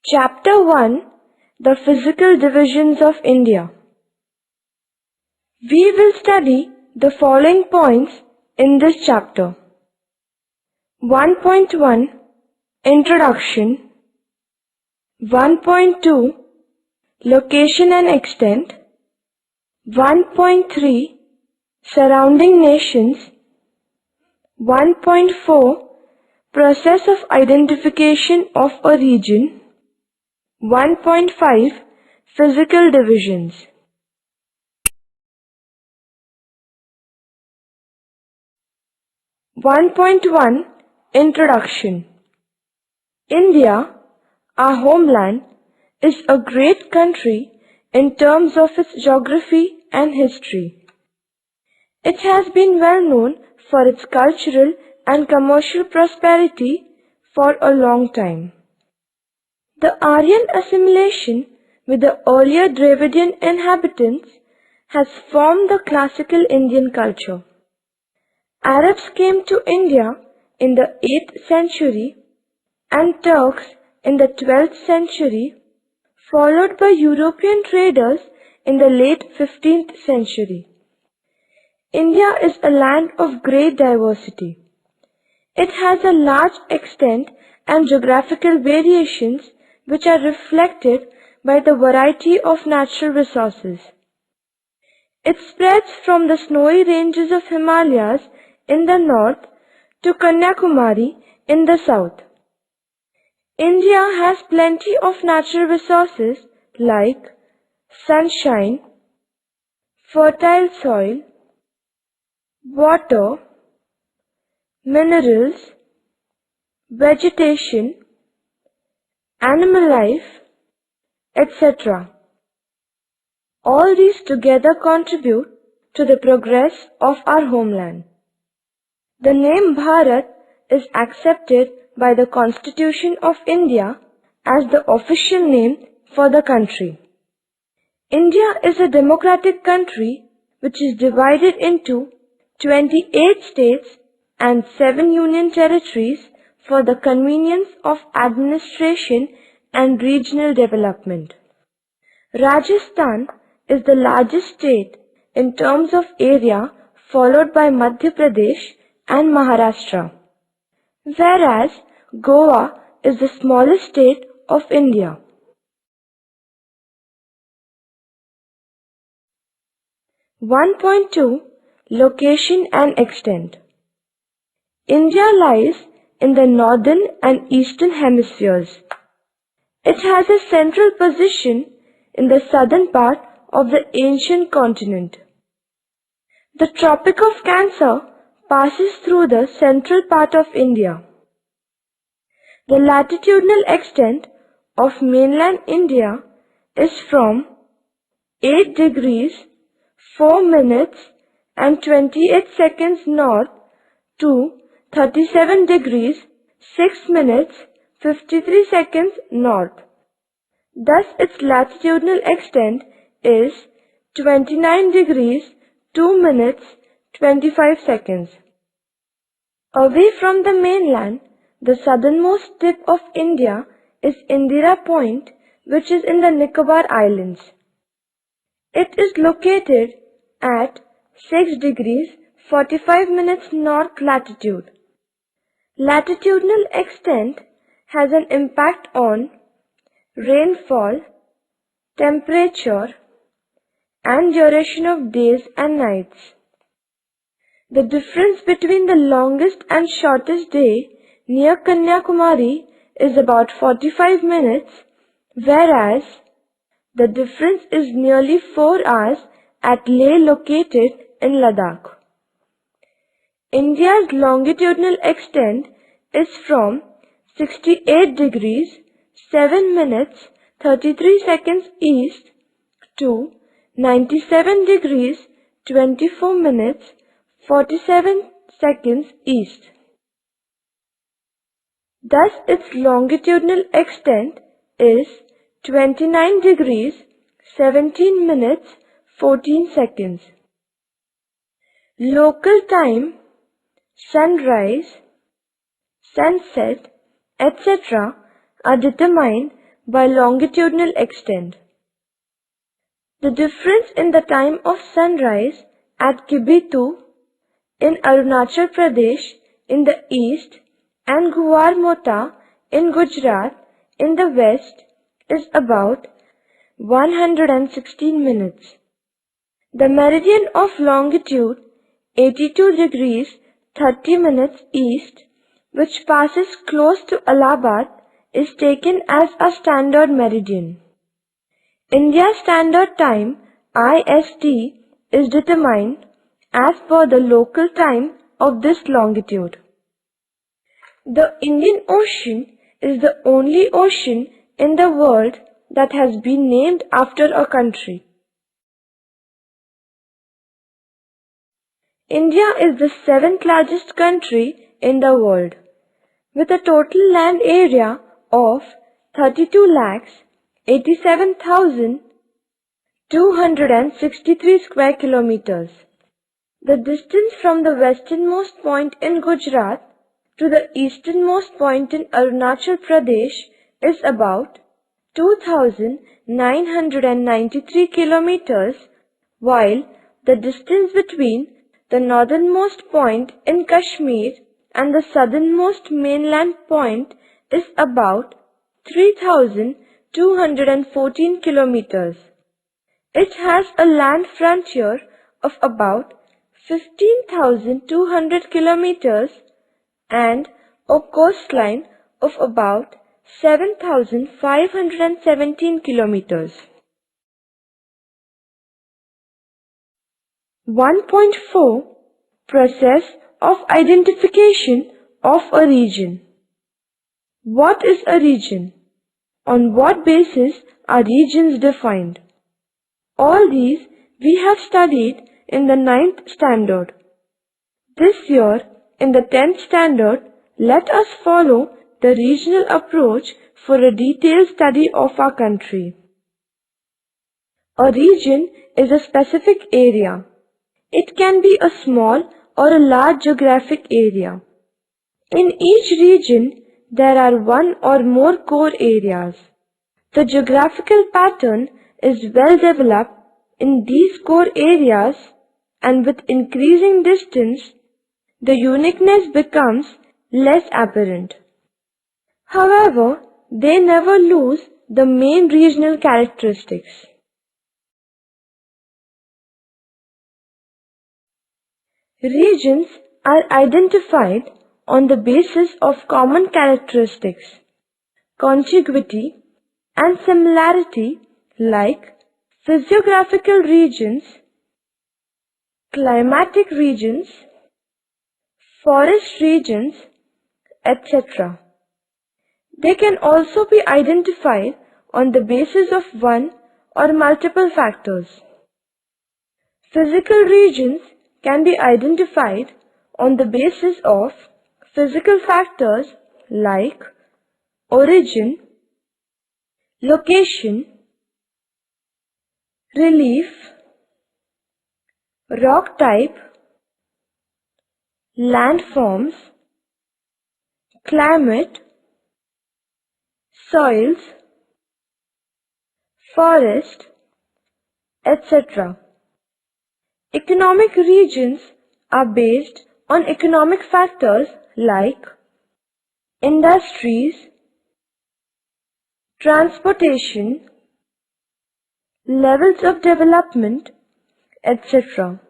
Chapter 1: The Physical Divisions of India. We will study the following points in this chapter. 1.1 Introduction. 1.2 Location and Extent. 1.3 Surrounding Nations. 1.4 Process of identification of a region. 1.5 Physical Divisions. (1.1) Introduction. India, our homeland, is a great country in terms of its geography and history. It has been well known for its cultural and commercial prosperity for a long time. The Aryan assimilation with the earlier Dravidian inhabitants has formed the classical Indian culture. Arabs came to India in the 8th century and Turks in the 12th century, followed by European traders in the late 15th century. India is a land of great diversity. It has a large extent and geographical variations which are reflected by the variety of natural resources. It spreads from the snowy ranges of Himalayas in the north to Kanyakumari in the south. India has plenty of natural resources like sunshine, fertile soil, water, minerals, vegetation, animal life, etc. All these together contribute to the progress of our homeland. The name Bharat is accepted by the Constitution of India as the official name for the country. India is a democratic country which is divided into 28 states and 7 union territories for the convenience of administration and regional development. Rajasthan is the largest state in terms of area, followed by Madhya Pradesh and Maharashtra, whereas Goa is the smallest state of India. (1.2) Location and Extent. India lies in the northern and eastern hemispheres. It has a central position in the southern part of the ancient continent. The Tropic of Cancer passes through the central part of India. The latitudinal extent of mainland India is from 8 degrees 4 minutes and 28 seconds north to 37 degrees 6 minutes 53 seconds north. Thus its latitudinal extent is 29 degrees 2 minutes 25 seconds. Away from the mainland, the southernmost tip of India is Indira Point, which is in the Nicobar Islands. It is located at 6 degrees 45 minutes north latitude. Latitudinal extent has an impact on rainfall, temperature, and duration of days and nights. The difference between the longest and shortest day near Kanyakumari is about 45 minutes, whereas the difference is nearly 4 hours at Leh, located in Ladakh. India's longitudinal extent is from 68 degrees 7 minutes 33 seconds east to 97 degrees 24 minutes 47 seconds east. Thus its longitudinal extent is 29 degrees 17 minutes 14 seconds. Local time, sunrise, sunset, etc. are determined by longitudinal extent. The difference in the time of sunrise at Kibitu in Arunachal Pradesh in the east and Guwar Mota in Gujarat in the west is about 116 minutes. The meridian of longitude 82 degrees 30 minutes east, which passes close to Allahabad, is taken as a standard meridian. India's Standard Time IST is determined as per the local time of this longitude. The Indian Ocean is the only ocean in the world that has been named after a country. India is the seventh largest country in the world, with a total land area of 32,87,263 square kilometers. The distance from the westernmost point in Gujarat to the easternmost point in Arunachal Pradesh is about 2,993 kilometers, while the distance between the northernmost point in Kashmir and the southernmost mainland point is about 3,214 kilometers. It has a land frontier of about 15,200 kilometers and a coastline of about 7,517 kilometers. 1.4 Process of identification of a region. What is a region? On what basis are regions defined? All these we have studied in the 9th standard. This year, in the 10th standard, let us follow the regional approach for a detailed study of our country. A region is a specific area. It can be a small or a large geographic area. In each region, there are one or more core areas. The geographical pattern is well developed in these core areas, and with increasing distance, the uniqueness becomes less apparent. However, they never lose the main regional characteristics. Regions are identified on the basis of common characteristics, contiguity, and similarity like physiographical regions, climatic regions, forest regions, etc. They can also be identified on the basis of one or multiple factors. Physical regions can be identified on the basis of physical factors like origin, location, relief, rock type, landforms, climate, soils, forest, etc. Economic regions are based on economic factors like industries, transportation, levels of development, etc.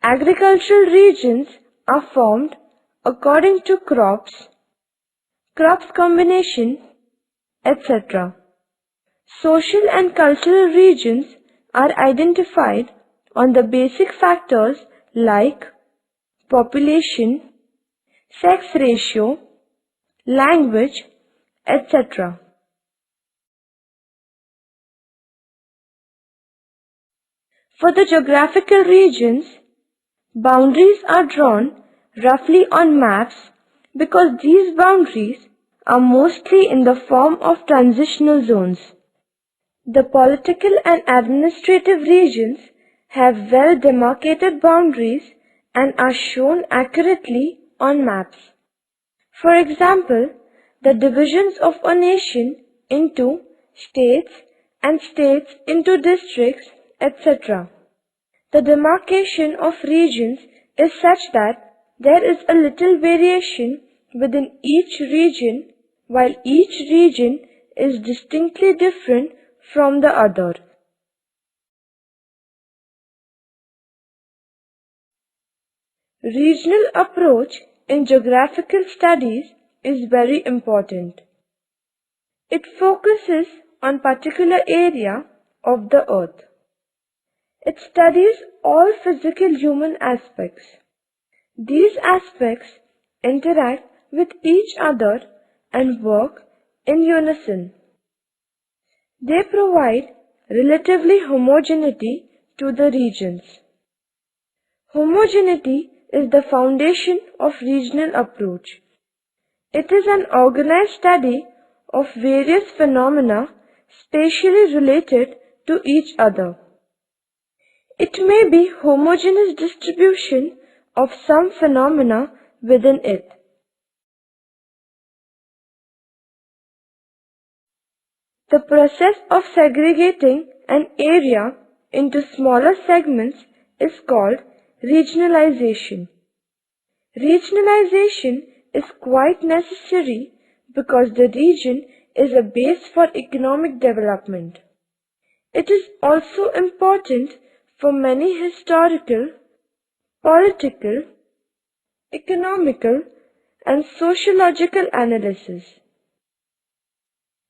Agricultural regions are formed according to crops combination, etc. Social and cultural regions are identified on the basic factors like population, sex ratio, language, etc. For the geographical regions, boundaries are drawn roughly on maps because these boundaries are mostly in the form of transitional zones. The political and administrative regions have well demarcated boundaries and are shown accurately on maps. For example, the divisions of a nation into states and states into districts, etc. The demarcation of regions is such that there is a little variation within each region, while each region is distinctly different from the other. Regional approach in geographical studies is very important. It focuses on particular area of the earth. It studies all physical human aspects. These aspects interact with each other and work in unison. They provide relatively homogeneity to the regions. Homogeneity is the foundation of regional approach. It is an organized study of various phenomena spatially related to each other. It may be homogeneous distribution of some phenomena within it. The process of segregating an area into smaller segments is called regionalization. Regionalization is quite necessary because the region is a base for economic development. It is also important for many historical, political, economical, and sociological analysis.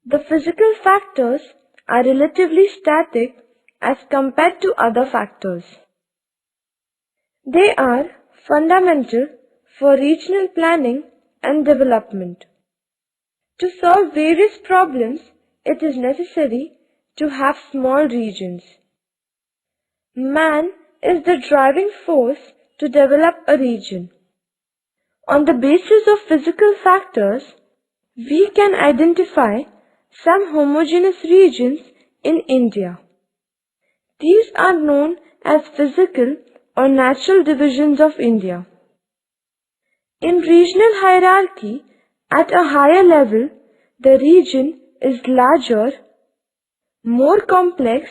The physical factors are relatively static as compared to other factors. They are fundamental for regional planning and development. To solve various problems, it is necessary to have small regions. Man is the driving force to develop a region. On the basis of physical factors, we can identify some homogeneous regions in India. These are known as physical or natural divisions of India. In regional hierarchy, at a higher level, the region is larger, more complex,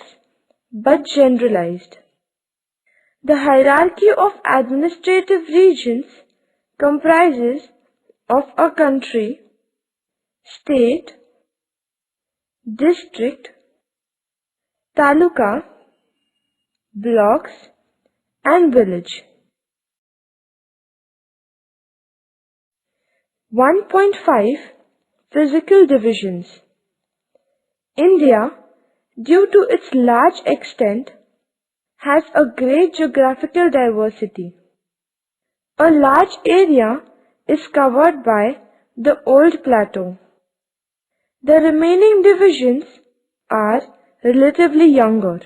but generalized. The hierarchy of administrative regions comprises of a country, state, district, taluka, blocks, and village. 1.5 Physical divisions. India, due to its large extent, has a great geographical diversity. A large area is covered by the old plateau. The remaining divisions are relatively younger.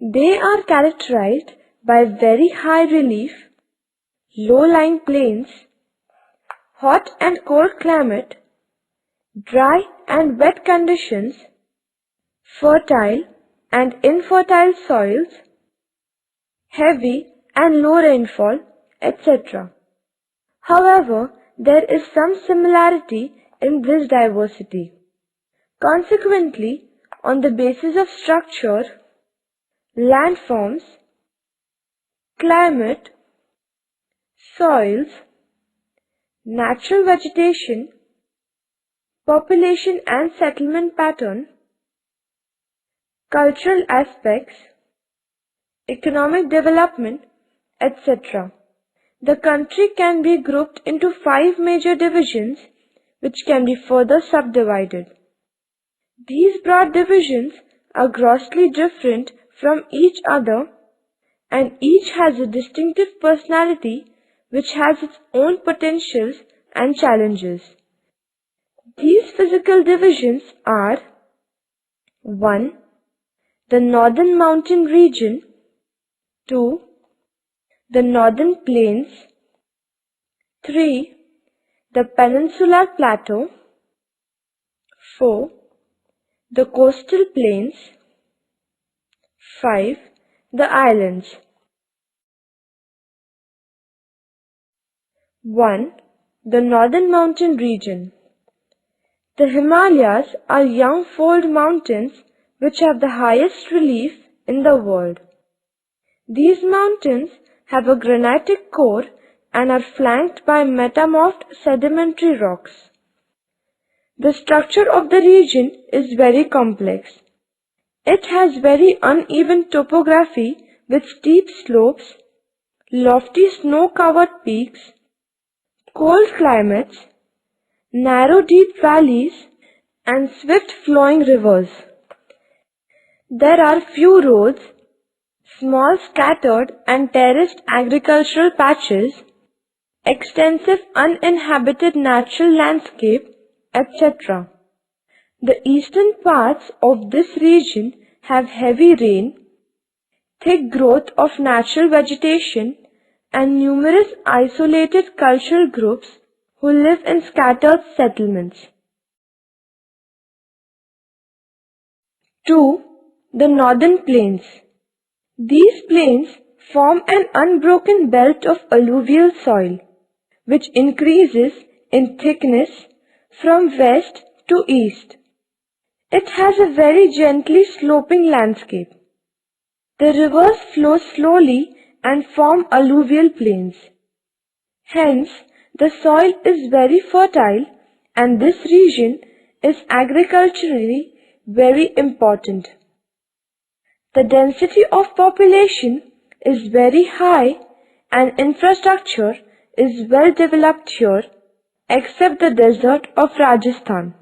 They are characterized by very high relief, low-lying plains, hot and cold climate, dry and wet conditions, fertile and infertile soils, heavy and low rainfall, etc. However, there is some similarity in this diversity. Consequently, on the basis of structure, landforms, climate, soils, natural vegetation, population and settlement pattern, cultural aspects, economic development, etc. The country can be grouped into 5 major divisions which can be further subdivided. These broad divisions are grossly different from each other and each has a distinctive personality which has its own potentials and challenges. These physical divisions are 1. The northern mountain region, 2. The northern plains, 3. The peninsular plateau, 4. The coastal plains, 5. The islands. 1. The northern mountain region. The Himalayas are young fold mountains which have the highest relief in the world. These mountains have a granitic core and are flanked by metamorphed sedimentary rocks. The structure of the region is very complex. It has very uneven topography with steep slopes, lofty snow-covered peaks, cold climates, narrow deep valleys, and swift flowing rivers. There are few roads, small scattered and terraced agricultural patches, extensive uninhabited natural landscape, etc. The eastern parts of this region have heavy rain, thick growth of natural vegetation, and numerous isolated cultural groups who live in scattered settlements. 2. The Northern Plains. These plains form an unbroken belt of alluvial soil, which increases in thickness from west to east. It has a very gently sloping landscape. The rivers flow slowly and form alluvial plains. Hence, the soil is very fertile and this region is agriculturally very important. The density of population is very high and infrastructure is well developed here except the desert of Rajasthan.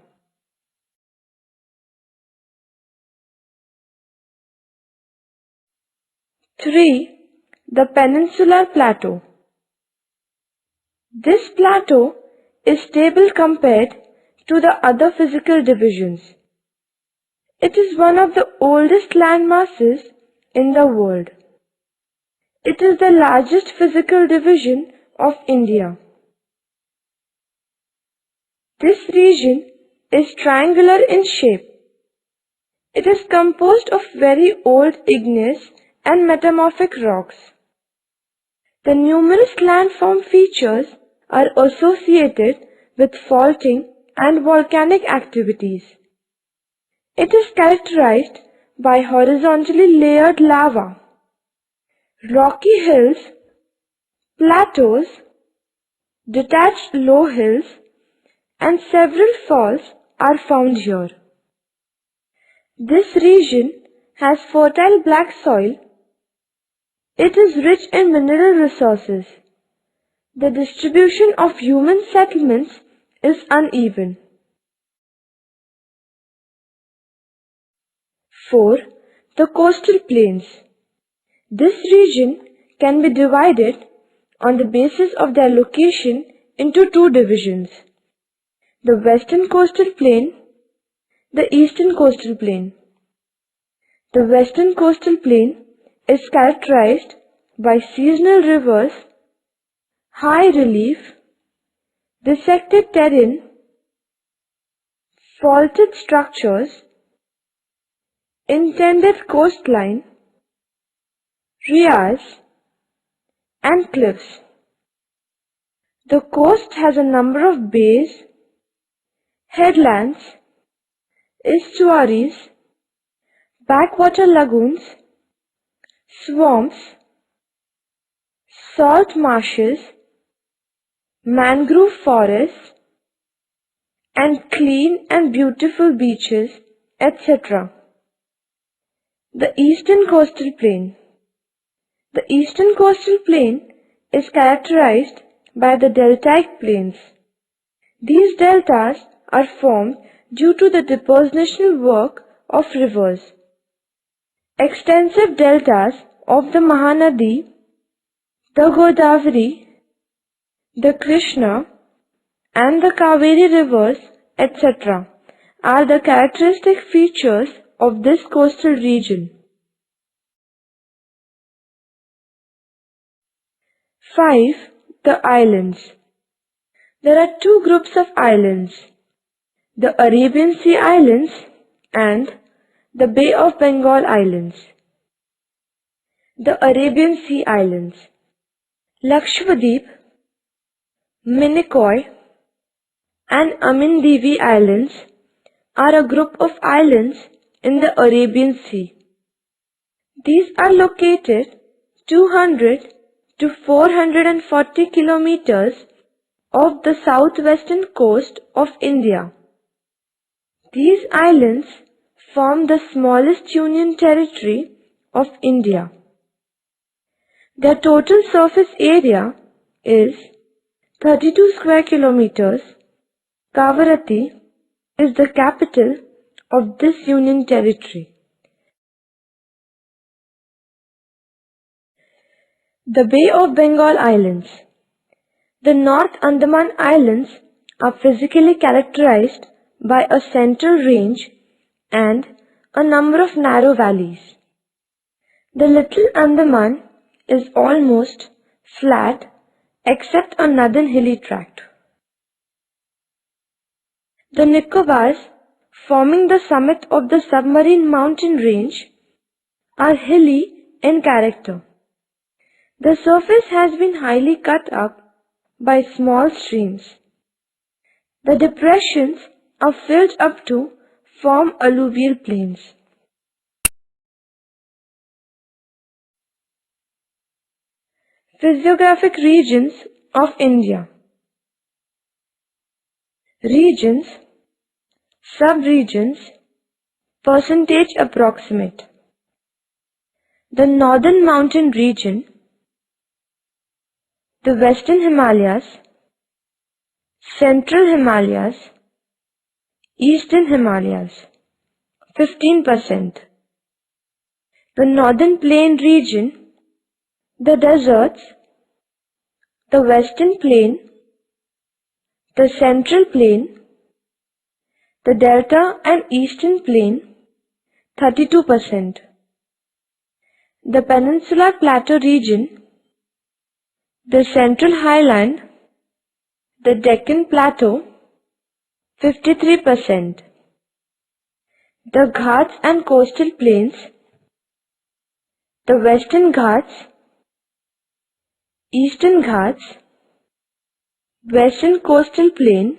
3. The Peninsular Plateau. This plateau is stable compared to the other physical divisions. It is one of the oldest land masses in the world. It is the largest physical division of India. This region is triangular in shape. It is composed of very old igneous and metamorphic rocks. The numerous landform features are associated with faulting and volcanic activities. It is characterized by horizontally layered lava, rocky hills, plateaus, detached low hills, and several falls are found here. This region has fertile black soil. It is rich in mineral resources. The distribution of human settlements is uneven. 4. The coastal plains. This region can be divided on the basis of their location into two divisions: the western coastal plain, the eastern coastal plain. The western coastal plain is characterized by seasonal rivers, high relief, dissected terrain, faulted structures, intended coastline, rias, and cliffs. The coast has a number of bays, headlands, estuaries, backwater lagoons, swamps, salt marshes, mangrove forests, and clean and beautiful beaches, etc. The eastern coastal plain. The eastern coastal plain is characterized by the deltaic plains. These deltas are formed due to the depositional work of rivers. Extensive deltas of the Mahanadi, the Godavari, the Krishna, and the Kaveri rivers, etc. are the characteristic features of this coastal region. 5. The islands. There are two groups of islands: the Arabian Sea Islands and the Bay of Bengal Islands. The Arabian Sea Islands. Lakshadweep, Minicoy, and Amindivi Islands are a group of islands in the Arabian Sea. These are located 200 to 440 kilometers off the southwestern coast of India. These islands form the smallest union territory of India. Their total surface area is 32 square kilometers. Kavaratti is the capital of this union territory. The Bay of Bengal Islands. The North Andaman Islands are physically characterized by a central range and a number of narrow valleys. The Little Andaman is almost flat except a northern hilly tract. The Nicobars, forming the summit of the submarine mountain range, are hilly in character. The surface has been highly cut up by small streams. The depressions are filled up to form alluvial plains. Physiographic regions of India. Regions, sub-regions, percentage approximate. The Northern Mountain Region, the Western Himalayas, Central Himalayas, Eastern Himalayas, 15%. The Northern Plain Region, the deserts, the Western Plain, the Central Plain, the Delta and Eastern Plain, 32%. The Peninsular Plateau Region, the Central Highland, the Deccan Plateau, 53%. The Ghats and Coastal Plains, the Western Ghats, Eastern Ghats, Western Coastal Plain,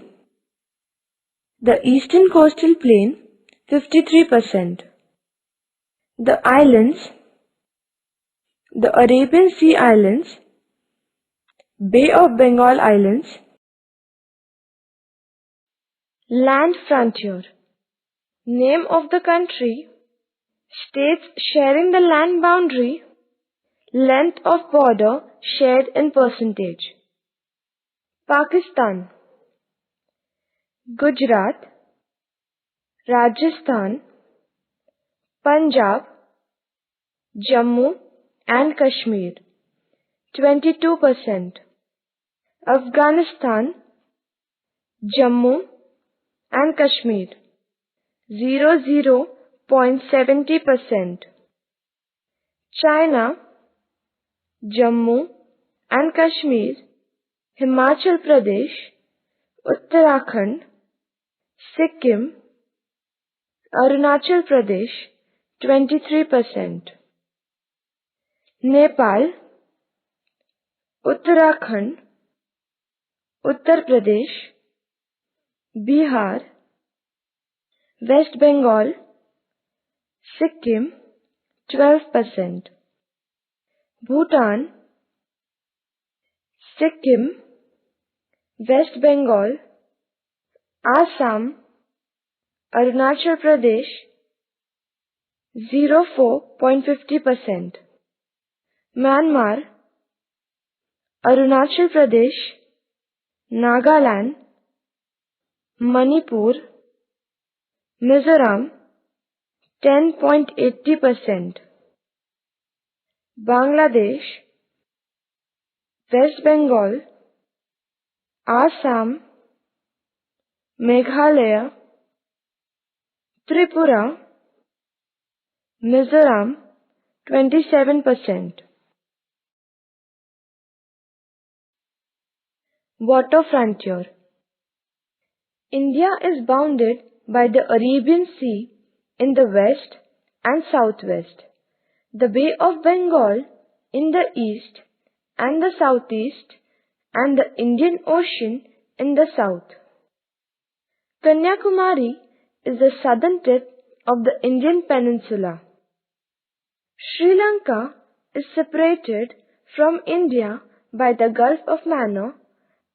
the Eastern Coastal Plain, 53%. The islands, the Arabian Sea Islands, Bay of Bengal Islands. Land frontier. Name of the country, states sharing the land boundary, length of border shared in percentage. Pakistan, Gujarat, Rajasthan, Punjab, Jammu and Kashmir, 22%. Afghanistan, Jammu and Kashmir, 0.70%. China, Jammu and Kashmir, Himachal Pradesh, Uttarakhand, Sikkim, Arunachal Pradesh, 23%. Nepal, Uttarakhand, Uttar Pradesh, Bihar, West Bengal, Sikkim, 12%. Bhutan, Sikkim, West Bengal, Assam, Arunachal Pradesh, 0.50%. Myanmar, Arunachal Pradesh, Nagaland, Manipur, Mizoram, 10.80%. Bangladesh, West Bengal, Assam, Meghalaya, Tripura, Mizoram, 27%. Water frontier. India is bounded by the Arabian Sea in the west and southwest, the Bay of Bengal in the east and the southeast, and the Indian Ocean in the south. Kanyakumari is the southern tip of the Indian peninsula. Sri Lanka is separated from India by the Gulf of Mannar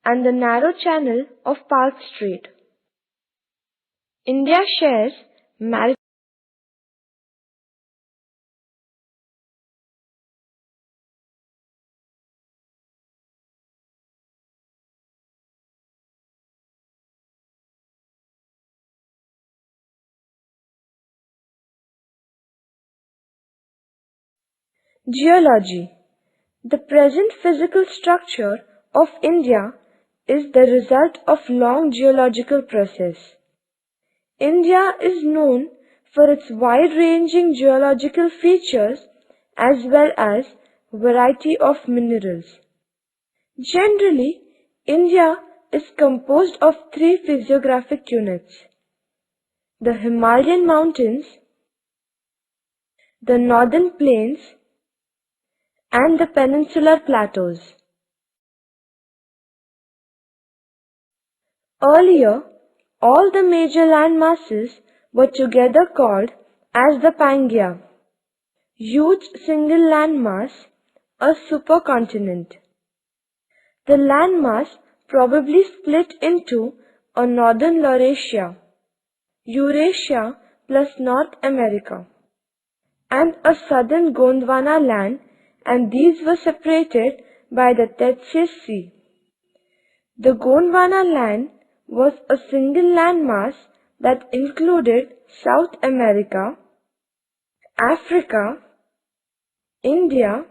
and the narrow channel of Park Strait. India shares maritime geology. The present physical structure of India is the result of long geological process. India is known for its wide-ranging geological features as well as variety of minerals. Generally, India is composed of three physiographic units: the Himalayan mountains, the northern plains, and the peninsular plateaus. Earlier, all the major land masses were together called as the Pangaea, huge single landmass, a supercontinent. The landmass probably split into a northern Laurasia, Eurasia plus North America, and a southern Gondwana land, and these were separated by the Tethys Sea. The Gondwana land was a single landmass that included South America, Africa, India,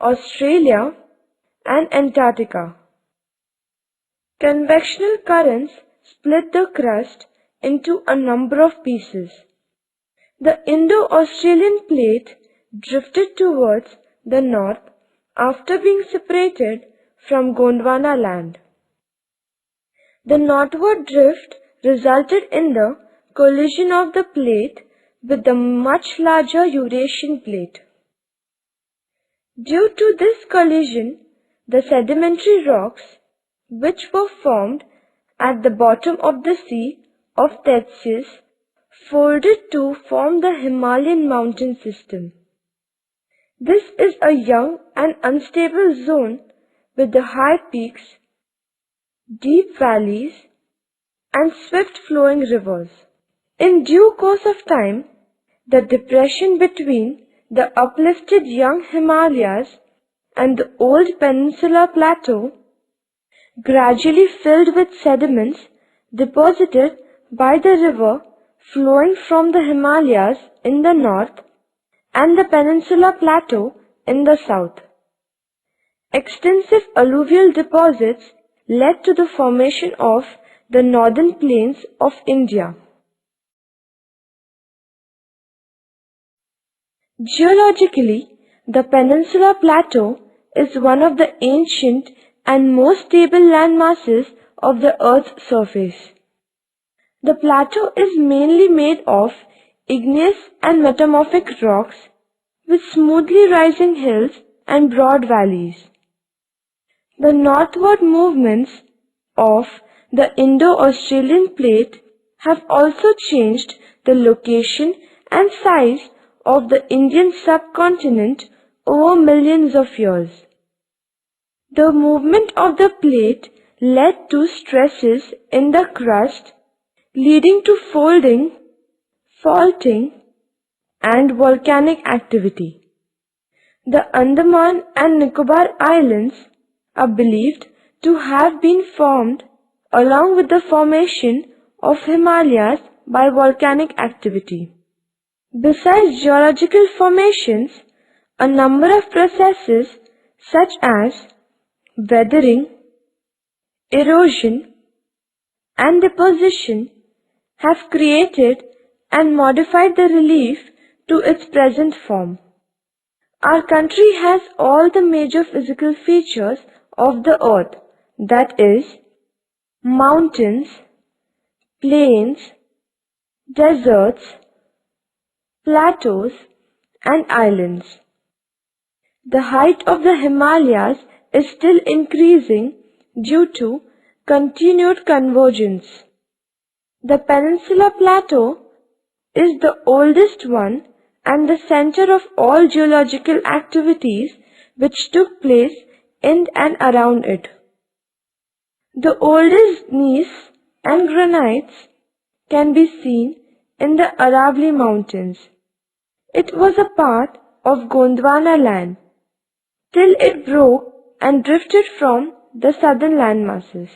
Australia, and Antarctica. Convectional currents split the crust into a number of pieces. The Indo-Australian plate drifted towards the north after being separated from Gondwana land. The northward drift resulted in the collision of the plate with the much larger Eurasian plate. Due to this collision, the sedimentary rocks, which were formed at the bottom of the Sea of Tethys, folded to form the Himalayan mountain system. This is a young and unstable zone with the high peaks, deep valleys, and swift-flowing rivers. In due course of time, the depression between the uplifted young Himalayas and the old peninsular plateau gradually filled with sediments deposited by the river flowing from the Himalayas in the north and the peninsular plateau in the south. Extensive alluvial deposits led to the formation of the northern plains of India. Geologically, the peninsular plateau is one of the ancient and most stable landmasses of the Earth's surface. The plateau is mainly made of igneous and metamorphic rocks with smoothly rising hills and broad valleys. The northward movements of the Indo-Australian plate have also changed the location and size of the Indian subcontinent over millions of years. The movement of the plate led to stresses in the crust, leading to folding, faulting, and volcanic activity. The Andaman and Nicobar Islands are believed to have been formed along with the formation of Himalayas by volcanic activity. Besides geological formations, a number of processes such as weathering, erosion, and deposition have created and modified the relief to its present form. Our country has all the major physical features of the earth, that is, mountains, plains, deserts, plateaus, and islands. The height of the Himalayas is still increasing due to continued convergence. The Peninsula Plateau is the oldest one and the center of all geological activities which took place in and around it. The oldest gneiss and granites can be seen in the Aravalli Mountains. It was a part of Gondwana land till it broke and drifted from the southern land masses.